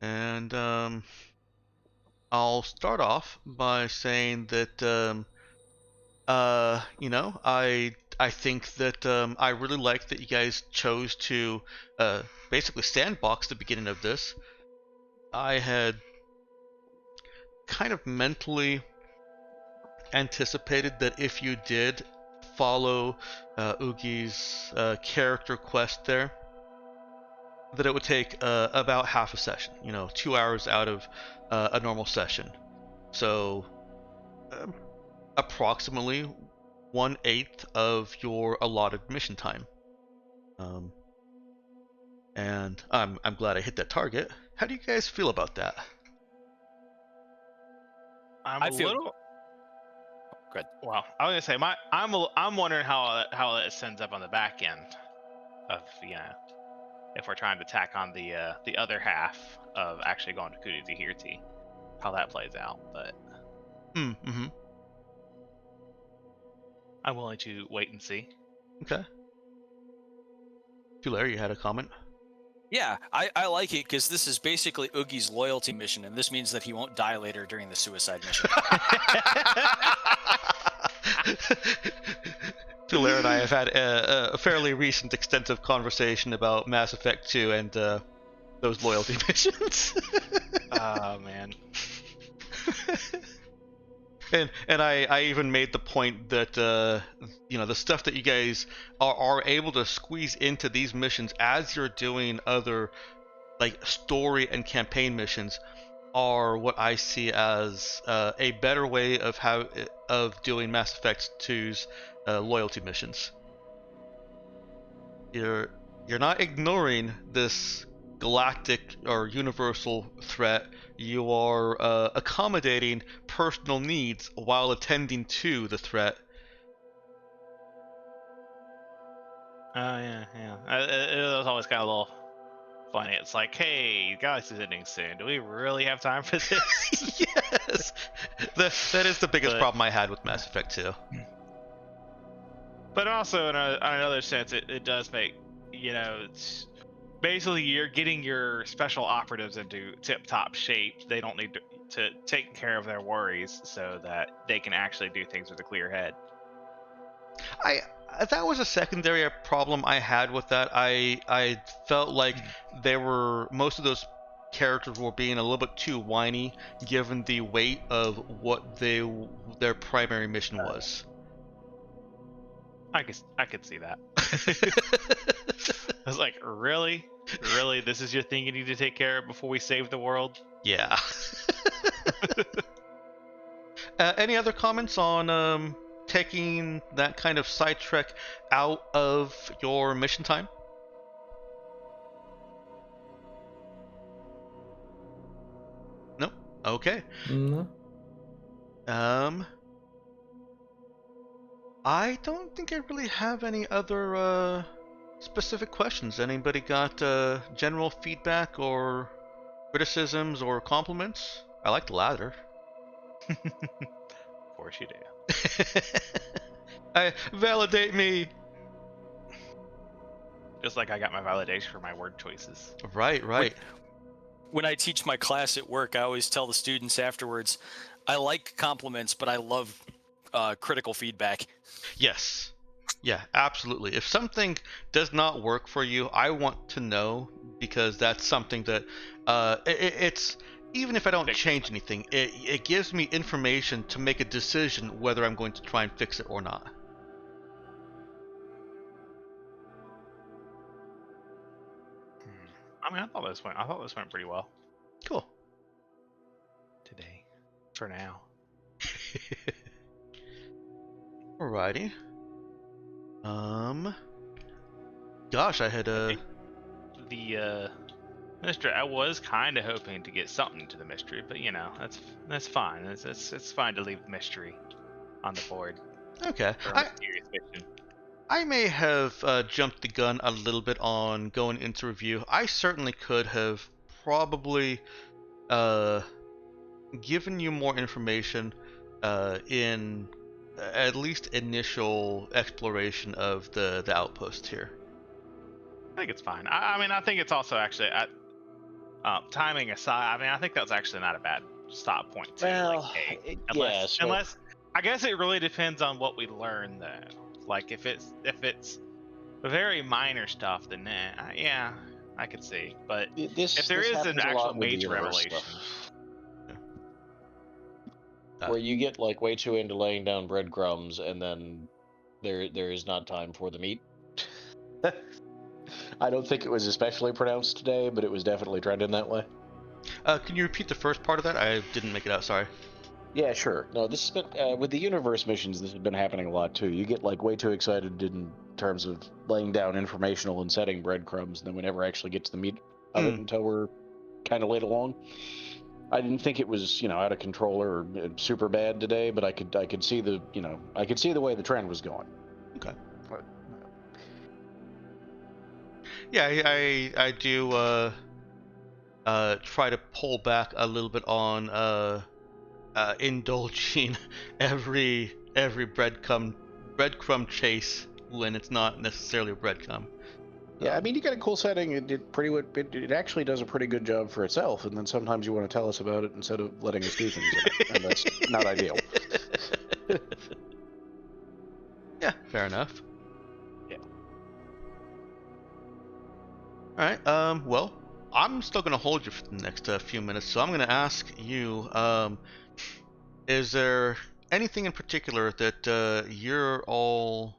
And I'll start off by saying that I think that I really like that you guys chose to basically sandbox the beginning of this. I had kind of mentally anticipated that if you did follow Ugi's character quest there, that it would take about half a session, 2 hours out of a normal session. So, um, approximately 1/8 of your allotted mission time. Um, and I'm glad I hit that target. How do you guys feel about that? I feel good. Well, I was gonna say I'm wondering how it sends up on the back end of if we're trying to tack on the other half of actually going to Kuti to Hirti, how that plays out. But Mm-hmm. I'm willing to wait and see. Okay. Tulare, you had a comment? Yeah, I like it because this is basically Ugi's loyalty mission, and this means that he won't die later during the suicide mission. Tulare and I have had a fairly recent extensive conversation about Mass Effect 2 and those loyalty missions. Oh man. And I even made the point that the stuff that you guys are able to squeeze into these missions as you're doing other like story and campaign missions are what I see as a better way of doing Mass Effect 2's loyalty missions. You're not ignoring this galactic or universal threat. You are accommodating personal needs while attending to the threat. Oh yeah. It was always kind of a little funny. It's like, hey, Galaxy's ending soon. Do we really have time for this? Yes, that is the biggest But- problem I had with Mass Effect 2. But also, in another sense, it does make, it's basically you're getting your special operatives into tip-top shape. They don't need to take care of their worries so that they can actually do things with a clear head. That was a secondary problem I had with that. I felt like most of those characters were being a little bit too whiny given the weight of what their primary mission was. I could see that. I was like, really? This is your thing you need to take care of before we save the world? Yeah. Any other comments on taking that kind of sidetrack out of your mission time? Nope. Okay. No. I don't think I really have any other specific questions. Anybody got general feedback or criticisms or compliments? I like the latter. Of course you do. Validate me. Just like I got my validation for my word choices. Right. When I teach my class at work, I always tell the students afterwards, I like compliments, but I love critical feedback. Yes. Yeah, absolutely. If something does not work for you, I want to know, because that's something that it's even if I don't change anything, it gives me information to make a decision whether I'm going to try and fix it or not. I mean, I thought this went pretty well Cool. today. For now. Alrighty. Gosh, I had The mystery. I was kind of hoping to get something to the mystery, but that's fine. It's fine to leave mystery on the board okay. for a mysterious fiction. I may have jumped the gun a little bit on going into review. I certainly could have probably given you more information in at least initial exploration of the outpost here. I think it's fine. I mean, I think it's also actually Timing aside, I mean, I think that's actually not a bad stop point too. Well, like, hey, yeah. So unless I guess it really depends on what we learn though. Like if it's very minor stuff, then yeah, I could see. But if there this is an happens a actual lot with the major universe revelation, stuff, Yeah. where you get like way too into laying down breadcrumbs, and then there is not time for the meat. I don't think it was especially pronounced today, but it was definitely trending that way. Can you repeat the first part of that? I didn't make it out. Sorry. Yeah, sure. No, this has been with the universe missions. This has been happening a lot too. You get like way too excited in terms of laying down informational and setting breadcrumbs, and then we never actually get to the meat of it until we're kind of late along. I didn't think it was out of control or super bad today, but I could see the I could see the way the trend was going. Okay. But, Yeah, I do try to pull back a little bit on indulging every breadcrumb chase when it's not necessarily a breadcrumb. yeah, I mean, you got a cool setting. It actually does a pretty good job for itself. And then sometimes you want to tell us about it instead of letting us do things in it, and that's not ideal. Yeah, fair enough. Yeah. All right. Well, I'm still gonna hold you for the next few minutes, so I'm gonna ask you. Is there anything in particular that you're all,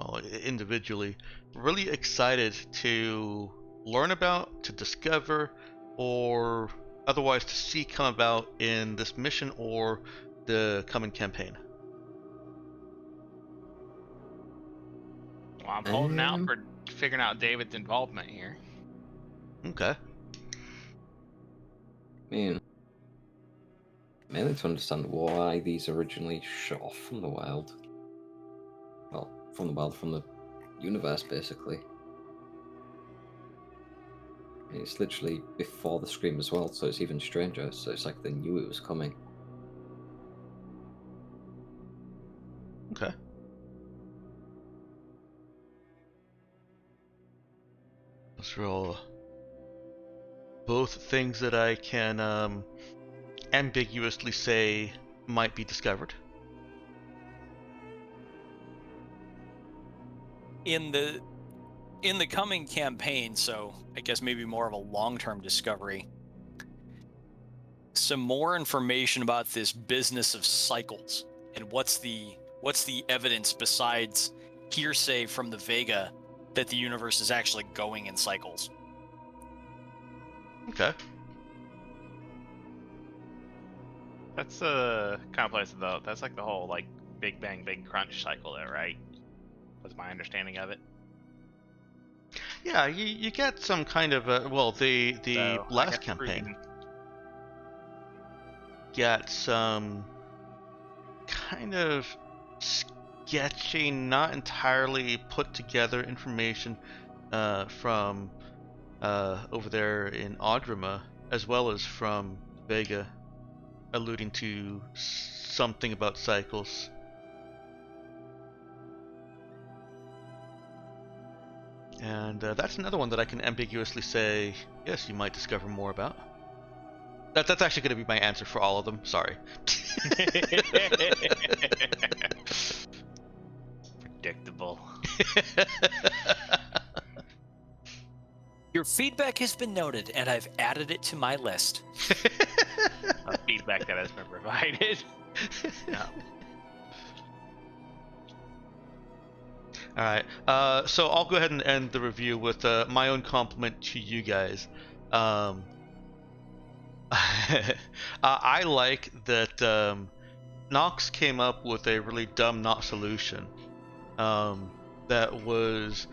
well, individually, really excited to learn about, to discover, or otherwise to see come about in this mission or the coming campaign? well, I'm holding out for figuring out David's involvement here. Okay. Man, mainly to understand why these originally shut off from the wild. Well, from the universe, basically. I mean, it's literally before the scream as well, so it's even stranger. So it's like they knew it was coming. Okay. Those are all both things that I can ambiguously say might be discovered. In the coming campaign, so I guess maybe more of a long-term discovery, some more information about this business of cycles and what's the evidence besides hearsay from the Vega that the universe is actually going in cycles. Okay. That's complex though. That's like the whole like Big Bang Big Crunch cycle there, right? Was my understanding of it. Yeah, you get some kind of well, the So, I last guess campaign proving- got some kind of sketchy, not entirely put together information from over there in Audrima, as well as from Vega, alluding to something about cycles. And that's another one that I can ambiguously say, yes, you might discover more about. That's actually going to be my answer for all of them. Sorry. Predictable. Your feedback has been noted, and I've added it to my list. Feedback that has been provided. No. All right. So I'll go ahead and end the review with my own compliment to you guys. I like that Nox came up with a really dumb not solution that was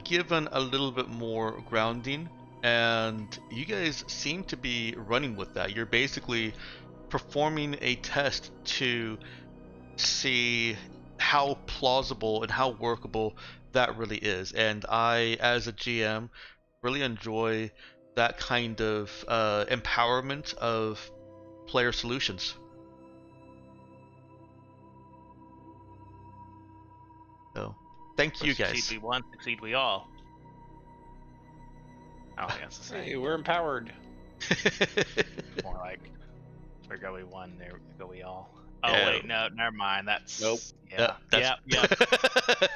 given a little bit more grounding, and you guys seem to be running with that. You're basically performing a test to see how plausible and how workable that really is. And I, as a GM, really enjoy that kind of empowerment of player solutions. So, thank you guys. Succeed we one, succeed we all. don't think that's the same. Hey, we're empowered. More like there go we one, there go we all. Oh Yeah. wait, no, never mind. That's Nope. Yeah, that's- yep.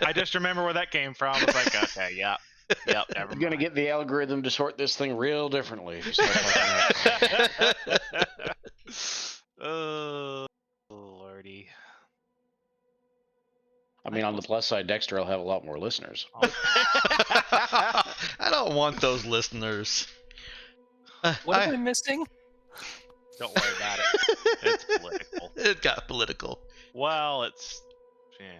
I just remember where that came from. It's like, okay, yep, never You're mind. gonna get the algorithm to sort this thing real differently. If you start talking about it. Oh, lordy. I mean, on the plus side, Dexter will have a lot more listeners. I don't want those listeners. What am I missing? Don't worry about it. It's political. It got political. Well, it's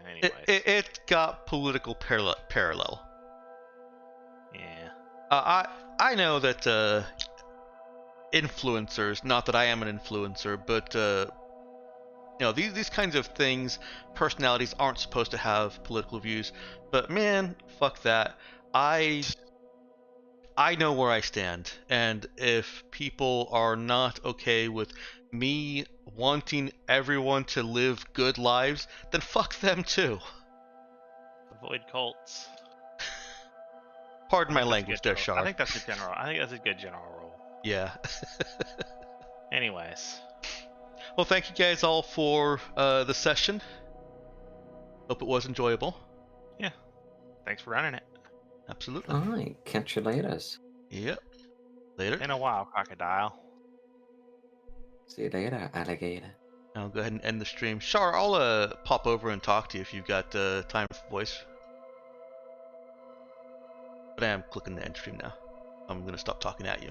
anyways. It got political parallel. Yeah. I know that influencers, not that I am an influencer, but these kinds of things, personalities aren't supposed to have political views. But man, fuck that. I know where I stand, and if people are not okay with me wanting everyone to live good lives, then fuck them too. Avoid cults. Pardon my That's a language good there, general- Shar. I think that's a good general rule. Yeah. Anyways. Well, thank you guys all for the session. Hope it was enjoyable. Thanks for running it. Absolutely. Alright, catch you later. Yep. Later. In a while, crocodile. See you later, alligator. I'll go ahead and end the stream. Shar, I'll pop over and talk to you if you've got time for voice. But I am clicking the end stream now. I'm gonna stop talking at you.